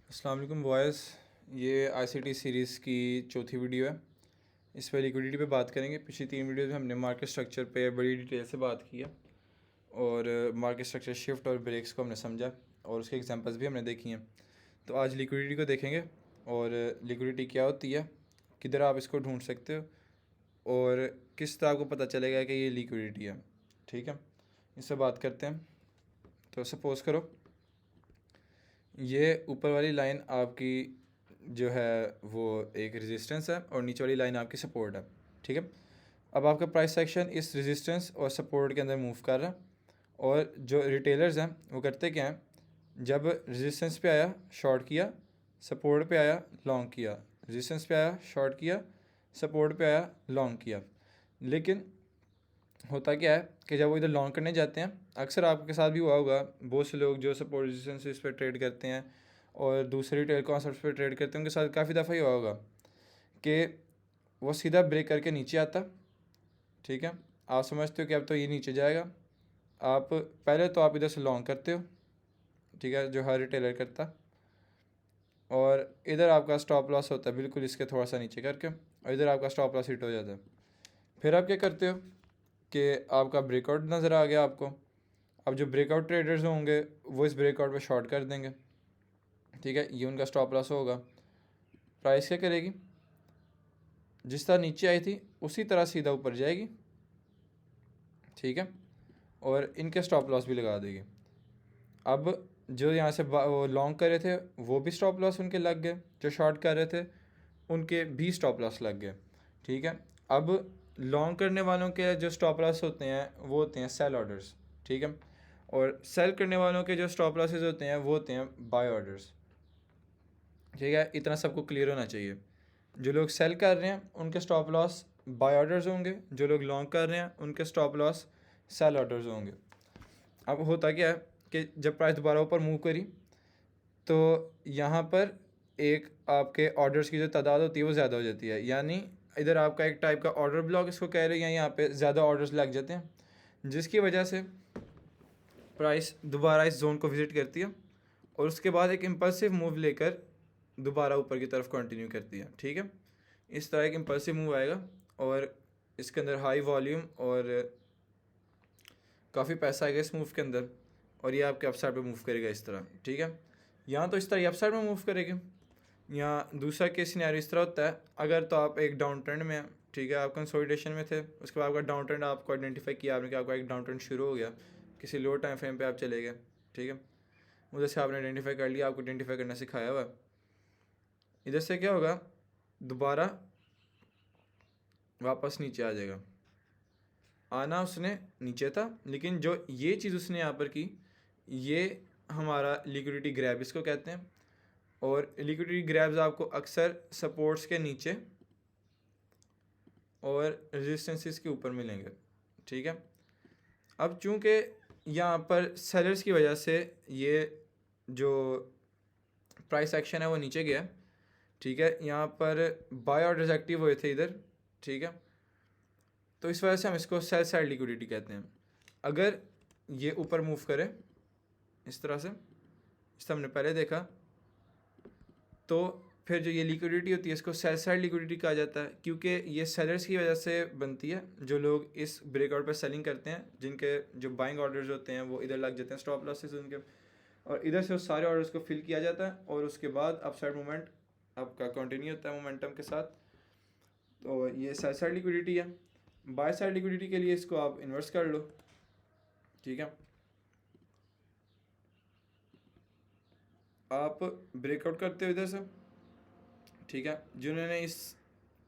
अस्सलाम वालेकुम बॉयज़। ये आईसीटी सीरीज़ की चौथी वीडियो है। इस पर लिक्विडिटी पे बात करेंगे। पिछली 3 वीडियोज़ में हमने मार्केट स्ट्रक्चर पे बड़ी डिटेल से बात की है और मार्केट स्ट्रक्चर शिफ्ट और ब्रेक्स को हमने समझा और उसके एग्जांपल्स भी हमने देखी हैं। तो आज लिक्विडिटी को देखेंगे और लिक्विडिटी क्या होती है, किधर आप इसको ढूंढ सकते हो और किस तरह आपको पता चलेगा कि ये लिक्विडिटी है। ठीक है, इससे बात करते हैं। तो सपोज़ करो ये ऊपर वाली लाइन आपकी जो है वो एक रेजिस्टेंस है और नीचे वाली लाइन आपकी सपोर्ट है। ठीक है, अब आपका प्राइस सेक्शन इस रेजिस्टेंस और सपोर्ट के अंदर मूव कर रहा है और जो रिटेलर्स हैं वो करते क्या हैं, जब रेजिस्टेंस पे आया शॉर्ट किया, सपोर्ट पे आया लॉन्ग किया, रेजिस्टेंस पे आया शॉर्ट किया, सपोर्ट पे आया लॉन्ग किया। लेकिन होता क्या है कि जब वो इधर लॉन्ग करने जाते हैं, अक्सर आपके साथ भी हुआ होगा, बहुत से लोग जो सपोर्ट रेजिस्टेंस इस पर ट्रेड करते हैं और दूसरे रिटेल कॉन्सेप्ट्स पे ट्रेड करते हैं, उनके साथ काफ़ी दफ़ा ही हुआ होगा कि वो सीधा ब्रेक करके नीचे आता। ठीक है, आप समझते हो कि अब तो ये नीचे जाएगा, आप पहले तो आप इधर से लॉन्ग करते हो, ठीक है, जो हर रिटेलर करता, और इधर आपका स्टॉप लॉस होता है बिल्कुल इसके थोड़ा सा नीचे करके, और इधर आपका स्टॉप लॉस हिट हो जाता है। फिर आप क्या करते हो कि आपका ब्रेकआउट नज़र आ गया आपको। अब जो ब्रेकआउट ट्रेडर्स होंगे वो इस ब्रेकआउट पे शॉर्ट कर देंगे। ठीक है, ये उनका स्टॉप लॉस होगा। प्राइस क्या करेगी, जिस तरह नीचे आई थी उसी तरह सीधा ऊपर जाएगी। ठीक है, और इनके स्टॉप लॉस भी लगा देगी। अब जो यहाँ से वो लॉन्ग कर रहे थे वो भी स्टॉप लॉस उनके लग गए, जो शॉर्ट कर रहे थे उनके भी स्टॉप लॉस लग गए। ठीक है, अब लॉन्ग करने वालों के जो स्टॉप लॉस होते हैं वो होते हैं सेल ऑर्डर्स। ठीक है, और सेल करने वालों के जो स्टॉप लॉसेज होते हैं वो होते हैं बाय ऑर्डर्स। ठीक है, इतना सबको क्लियर होना चाहिए। जो लोग सेल कर रहे हैं उनके स्टॉप लॉस बाय ऑर्डर्स होंगे, जो लोग लॉन्ग कर रहे हैं उनके स्टॉप लॉस सेल ऑर्डर्स होंगे। अब होता क्या है कि जब प्राइस दोबारा ऊपर मूव करी तो यहाँ पर एक आपके ऑर्डर्स की जो तादाद होती है वो ज़्यादा हो जाती है, यानी इधर आपका एक टाइप का ऑर्डर ब्लॉक इसको कह रहे हैं, यहाँ पे ज़्यादा ऑर्डर्स लग जाते हैं, जिसकी वजह से प्राइस दोबारा इस जोन को विज़िट करती है और उसके बाद एक इम्पल्सिव मूव लेकर दोबारा ऊपर की तरफ कंटिन्यू करती है। ठीक है, इस तरह एक इम्पल्सिव मूव आएगा और इसके अंदर हाई वॉल्यूम और काफ़ी पैसा आएगा इस मूव के अंदर, और ये आपके अपसाइड पे मूव करेगा इस तरह। ठीक है, यहाँ तो इस तरह अपसाइड में मूव करेगी। यहाँ दूसरा केस सिनेरियो इस तरह होता है, अगर तो आप एक डाउन ट्रेंड में हैं, ठीक है, आप कंसोलिडेशन में थे, उसके बाद आपका डाउन ट्रेंड आपको आइडेंटिफाई किया आपने कि आपका एक डाउन ट्रेंड शुरू हो गया, किसी लो टाइम फ्रेम पे आप चले गए। ठीक है, उधर से आपने आइडेंटिफाई कर लिया, आपको आइडेंटिफाई करना सिखाया हुआ। इधर से क्या होगा, दोबारा वापस नीचे आ जाएगा। आना उसने नीचे था, लेकिन जो ये चीज़ उसने यहाँ पर की, ये हमारा लिक्विडिटी ग्रैब इसको कहते हैं, और लिक्विडिटी ग्रैब्स आपको अक्सर सपोर्ट्स के नीचे और रेजिस्टेंसेस के ऊपर मिलेंगे। ठीक है, अब चूंकि यहाँ पर सेलर्स की वजह से ये जो प्राइस एक्शन है वो नीचे गया। ठीक है, यहाँ पर बाय ऑर्डर्स एक्टिव हुए थे इधर। ठीक है, तो इस वजह से हम इसको सेल साइड लिक्विडिटी कहते हैं। अगर ये ऊपर मूव करे इस तरह से, इस हमने पहले देखा, तो फिर जो ये लिक्विडिटी होती है इसको सेल साइड लिक्विडिटी कहा जाता है, क्योंकि ये सेलर्स की वजह से बनती है। जो लोग इस ब्रेकआउट पर सेलिंग करते हैं, जिनके जो बाइंग ऑर्डर्स होते हैं वो इधर लग जाते हैं, स्टॉप लॉसेस उनके, और इधर से उस सारे ऑर्डर्स को फिल किया जाता है और उसके बाद अपसाइड मूवमेंट आपका कंटिन्यू होता है मोमेंटम के साथ। तो ये सेल साइड लिक्विडिटी है। बाय साइड लिक्विडिटी के लिए इसको आप इन्वर्स कर लो। ठीक है, आप ब्रेकआउट करते हो इधर से। ठीक है, जिन्होंने इस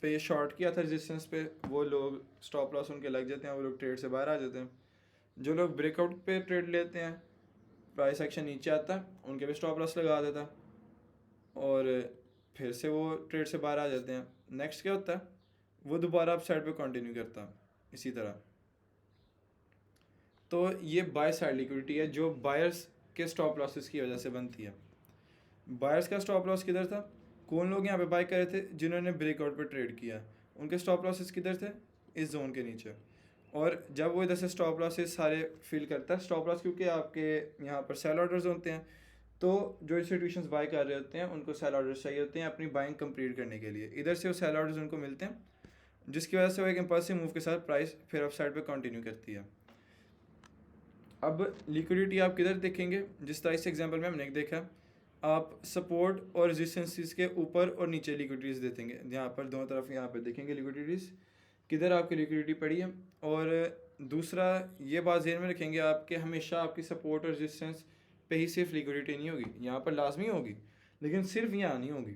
पे शॉर्ट किया था रेजिस्टेंस पे, वो लोग स्टॉप लॉस उनके लग जाते हैं, वो लोग ट्रेड से बाहर आ जाते हैं। जो लोग ब्रेकआउट पे ट्रेड लेते हैं, प्राइस एक्शन नीचे आता है, उनके भी स्टॉप लॉस लगा देता है और फिर से वो ट्रेड से बाहर आ जाते हैं। नेक्स्ट क्या होता है, वो दोबारा अप साइड पे कंटिन्यू करता है इसी तरह। तो ये बाय साइड लिक्विडिटी है जो बायर्स के स्टॉप लॉसेस की वजह से बनती है। बायर्स का स्टॉप लॉस किधर था, कौन लोग यहाँ पे बाय करे थे, जिन्होंने ब्रेकआउट पे ट्रेड किया, उनके स्टॉप लॉसेस किधर थे, इस जोन के नीचे। और जब वो इधर से स्टॉप लॉसेस सारे फिल करता है, स्टॉप लॉस क्योंकि आपके यहाँ पर सेल ऑर्डर्स होते हैं, तो जो इंस्टीट्यूशंस बाय कर रहे होते हैं उनको सेल ऑर्डर्स चाहिए होते हैं अपनी बाइंग कंप्लीट करने के लिए, इधर से वो सेल ऑर्डर्स उनको मिलते हैं, जिसकी वजह से वो एक इम्पल्सिव मूव के साथ प्राइस फिर अप साइड पर कंटिन्यू करती है। अब लिक्विडिटी आप किधर देखेंगे, जिस तरह इस एग्जांपल में हमने देखा, आप सपोर्ट और रेजिस्टेंसेस के ऊपर और नीचे लिक्विडिटीज़ देखेंगे, यहाँ पर दोनों तरफ यहाँ पे देखेंगे लिक्विडिटीज़ किधर आपकी लिक्विडिटी पड़ी है। और दूसरा ये बात ज़हन में रखेंगे आप कि हमेशा आपकी सपोर्ट और रेजिस्टेंस पे ही सिर्फ लिक्विडिटी नहीं होगी, यहाँ पर लाजमी होगी, लेकिन सिर्फ यहाँ नहीं होगी।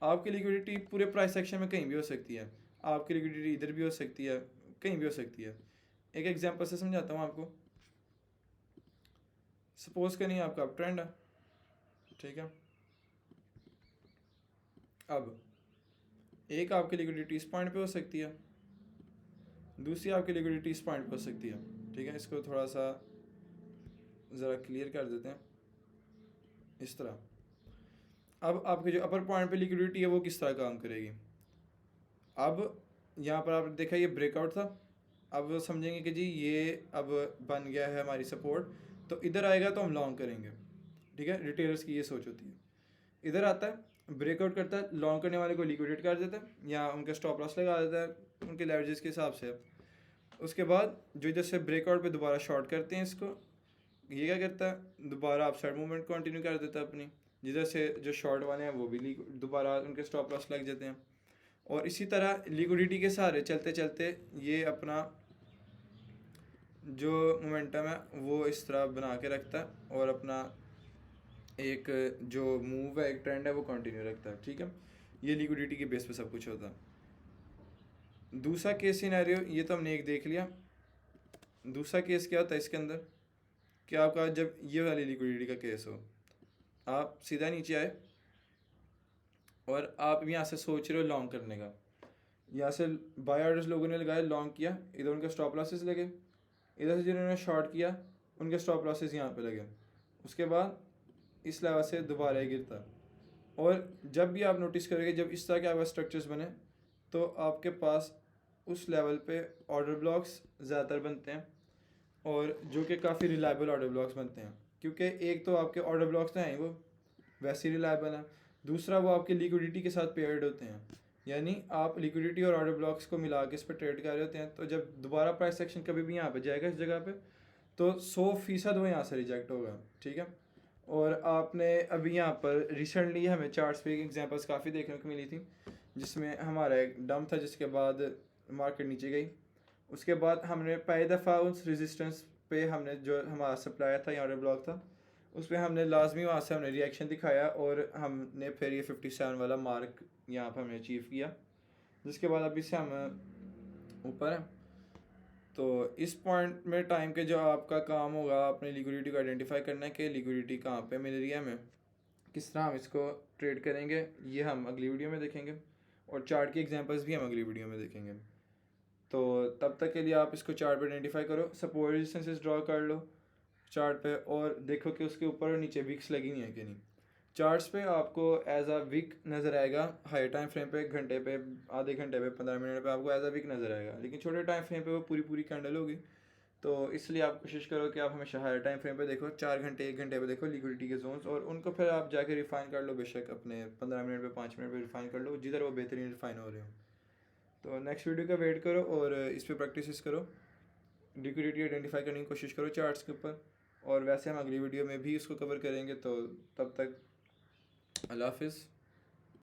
आपकी लिक्विडिटी पूरे प्राइस सेक्शन में कहीं भी हो सकती है, आपकी लिक्विडिटी इधर भी हो सकती है, कहीं भी हो सकती है। एक एग्जांपल से समझाता हूँ आपको। सपोज करिए आपका अप ट्रेंड है, ठीक है। अब एक आपकी लिक्विडिटी इस पॉइंट पे हो सकती है, दूसरी आपकी लिक्विडिटी इस पॉइंट पे हो सकती है, ठीक है। इसको थोड़ा सा ज़रा क्लियर कर देते हैं इस तरह। अब आपके जो अपर पॉइंट पे लिक्विडिटी है वो किस तरह काम करेगी। अब यहाँ पर आपने देखा ये ब्रेकआउट था, अब वो समझेंगे कि जी ये अब बन गया है हमारी सपोर्ट, तो इधर आएगा तो हम लॉन्ग करेंगे, ठीक है। रिटेलर्स की ये सोच होती है। इधर आता है ब्रेकआउट करता है, लॉन्ग करने वाले को लिक्विडेट कर देता है या उनका स्टॉप लॉस लगा देता है उनके लेवरेजेस के हिसाब से। उसके बाद जो इधर से ब्रेकआउट पे दोबारा शॉर्ट करते हैं इसको, ये क्या करता है दोबारा अपसाइड मूवमेंट कंटिन्यू कर देता है अपनी, जिधर से जो शॉर्ट वाले हैं वो भी दोबारा उनके स्टॉप लॉस लग जाते हैं। और इसी तरह लिक्विडिटी के सहारे चलते चलते ये अपना जो मोमेंटम है वो इस तरह बना के रखता है और अपना एक जो मूव है, एक ट्रेंड है, वो कंटिन्यू रखता है, ठीक है। ये लिक्विडिटी के बेस पे सब कुछ होता है। दूसरा केस सिनेरियो ये तो हमने एक देख लिया। दूसरा केस क्या होता है इसके अंदर कि आपका जब ये वाली लिक्विडिटी का केस हो, आप सीधा नीचे आए और आप यहाँ से सोच रहे हो लॉन्ग करने का, यहाँ से बाय ऑर्डर्स लोगों ने लगाए, लॉन्ग किया, इधर उनके स्टॉप लॉसेस लगे, इधर से जिन्होंने शॉर्ट किया उनके स्टॉप लॉसेस यहाँ पे लगे, उसके बाद इस लेवल से दोबारा ही गिरता। और जब भी आप नोटिस करोगे जब इस तरह के आपके स्ट्रक्चर्स बने तो आपके पास उस लेवल पे ऑर्डर ब्लॉक्स ज़्यादातर बनते हैं, और जो कि काफ़ी रिलायबल ऑर्डर ब्लॉक्स बनते हैं, क्योंकि एक तो आपके ऑर्डर ब्लॉक्स तो हैं वो वैसे ही रिलायबल हैं, दूसरा वो आपके लिक्विडिटी के साथ पेयर्ड होते हैं, यानी आप लिक्विडिटी और ऑर्डर ब्लॉक्स को मिला के इस पर ट्रेड कर रहे होते हैं। तो जब दोबारा प्राइस सेक्शन कभी भी यहाँ पे जाएगा इस जगह पे, तो 100% वो यहाँ से रिजेक्ट होगा, ठीक है। और आपने अभी यहाँ पर रिसेंटली हमें चार्ट्स पे एग्जांपल्स काफ़ी देखने को मिली थी, जिसमें हमारा एक डंप था जिसके बाद मार्केट नीचे गई, उसके बाद हमने पहली दफ़ा उस रेजिस्टेंस पे हमने जो हमारा सप्लाई था या ऑर्डर ब्लॉक था उस पर हमने लाजमी वहाँ से हमने रिएक्शन दिखाया और हमने फिर ये 57 वाला मार्क यहाँ पर हमने अचीव किया, जिसके बाद अभी से हम ऊपर हैं। तो इस पॉइंट में टाइम के जो आपका काम होगा अपनी लिक्विडिटी को आइडेंटिफाई करना है कि लिक्विडिटी कहाँ पे मिल रही है हमें, किस तरह हम इसको ट्रेड करेंगे, ये हम अगली वीडियो में देखेंगे, और चार्ट की एग्जांपल्स भी हम अगली वीडियो में देखेंगे। तो तब तक के लिए आप इसको चार्ट पे आइडेंटिफाई करो, सपोर्ट रेजिस्टेंसेस ड्रॉ कर लो चार्ट पे और देखो कि उसके ऊपर और नीचे विक्स लगी नहीं है कि नहीं। चार्ट्स पे आपको एज अ विक नज़र आएगा, हाई टाइम फ्रेम पे घंटे पे, आधे घंटे पे, 15 मिनट पे आपको एज अ विक नज़र आएगा, लेकिन छोटे टाइम फ्रेम पे वो पूरी कैंडल होगी। तो इसलिए आप कोशिश करो कि आप हमेशा हाई टाइम फ्रेम पे देखो, 4 घंटे 1 घंटे पे देखो लिक्विडिटी के जोन्स, और उनको फिर आप जाके रिफाइन कर लो, बेशक अपने 15 मिनट पे 5 मिनट पे रिफाइन कर लो जिधर वो बेहतरीन रिफाइन हो रहे हो। तो नेक्स्ट वीडियो का वेट करो और इस पर प्रैक्टिस करो, लिक्विडिटी आइडेंटिफाई करने की कोशिश करो चार्ट्स के ऊपर, और वैसे हम अगली वीडियो में भी इसको कवर करेंगे। तो तब तक अल्लाह हाफिज़।